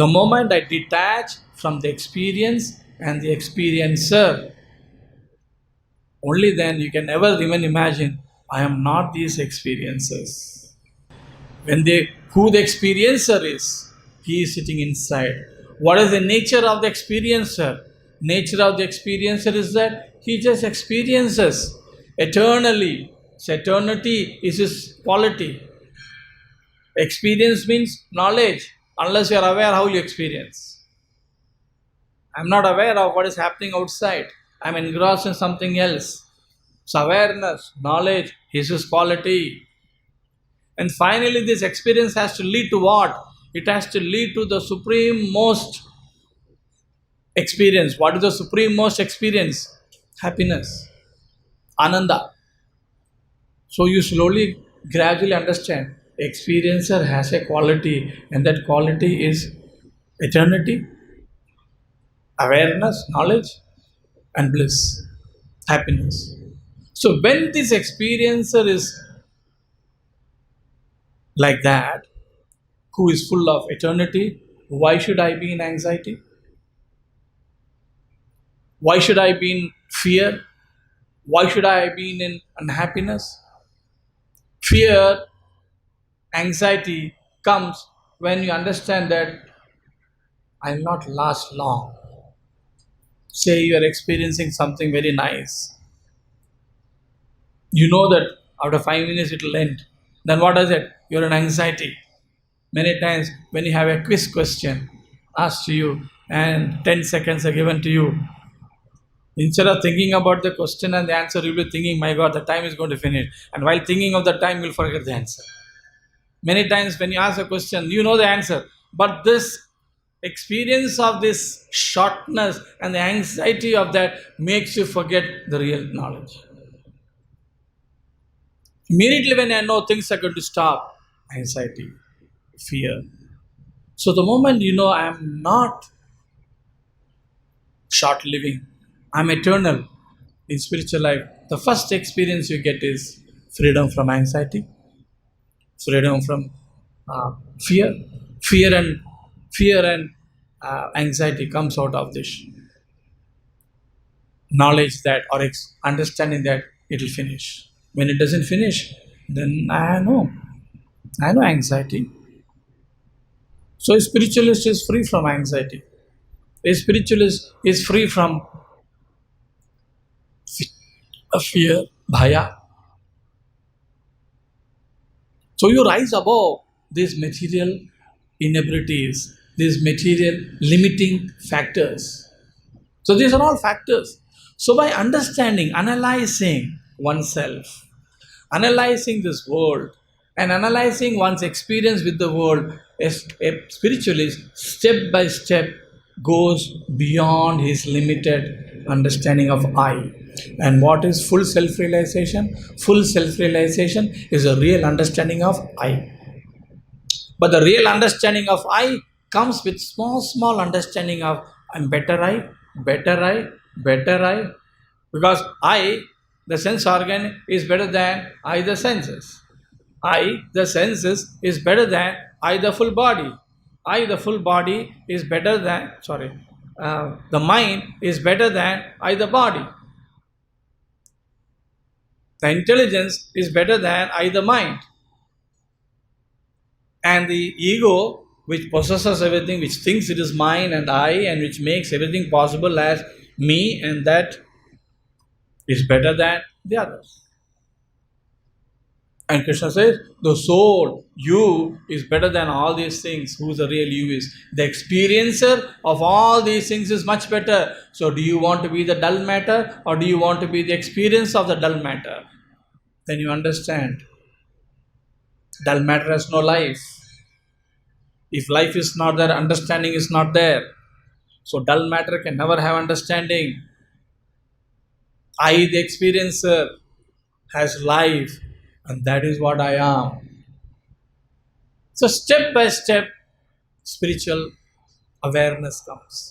The moment I detach from the experience and the experiencer, only then you can never even imagine, I am not these experiences. Who the experiencer is, he is sitting inside. What is the nature of the experiencer? Nature of the experiencer is that he just experiences eternally. So eternity is his quality. Experience means knowledge. Unless you are aware how you experience. I am not aware of what is happening outside. I am engrossed in something else. So awareness, knowledge is his quality. And finally, this experience has to lead to what? It has to lead to the supreme most experience. What is the supreme most experience? Happiness, ananda. So you slowly, gradually understand. Experiencer has a quality, and that quality is eternity, awareness, knowledge, and bliss, happiness. So when this experiencer is like that, who is full of eternity, why should I be in anxiety? Why should I be in fear? Why should I be in unhappiness? Fear, anxiety comes when you understand that I will not last long. Say you are experiencing something very nice. You know that after 5 minutes it will end. Then what is it? You're in anxiety. Many times when you have a quiz question asked to you and 10 seconds are given to you, instead of thinking about the question and the answer, you'll be thinking, my God, the time is going to finish. And while thinking of the time, you'll forget the answer. Many times when you ask a question, you know the answer. But this experience of this shortness and the anxiety of that makes you forget the real knowledge. Immediately when I know things are going to stop, anxiety, fear. So the moment you know I am not short living, I am eternal in spiritual life, the first experience you get is freedom from anxiety, freedom from fear. Fear and anxiety comes out of this knowledge that or understanding that it will finish. When it doesn't finish, then I know anxiety. So a spiritualist is free from anxiety. A spiritualist is free from fear, bhaya. So you rise above these material inabilities, these material limiting factors. So these are all factors. So by understanding, analyzing oneself, analyzing this world, and analyzing one's experience with the world, a spiritualist step by step goes beyond his limited understanding of I. And what is full self realization? Full self realization is a real understanding of I. But the real understanding of I comes with small understanding of I'm better I. Because I, the sense organ, is better than I, the senses. I, the senses, is better than I, the full body. I, the full body, is better than, the mind is better than I, the body. The intelligence is better than I, the mind. And the ego, which possesses everything, which thinks it is mine and I, and which makes everything possible as me and that, is better than the others. And Krishna says, the soul, you, is better than all these things. Who the real you is? The experiencer of all these things is much better. So do you want to be the dull matter or do you want to be the experience of the dull matter? Then you understand. Dull matter has no life. If life is not there, understanding is not there. So dull matter can never have understanding. I, the experiencer, has life, and that is what I am. So step by step, spiritual awareness comes.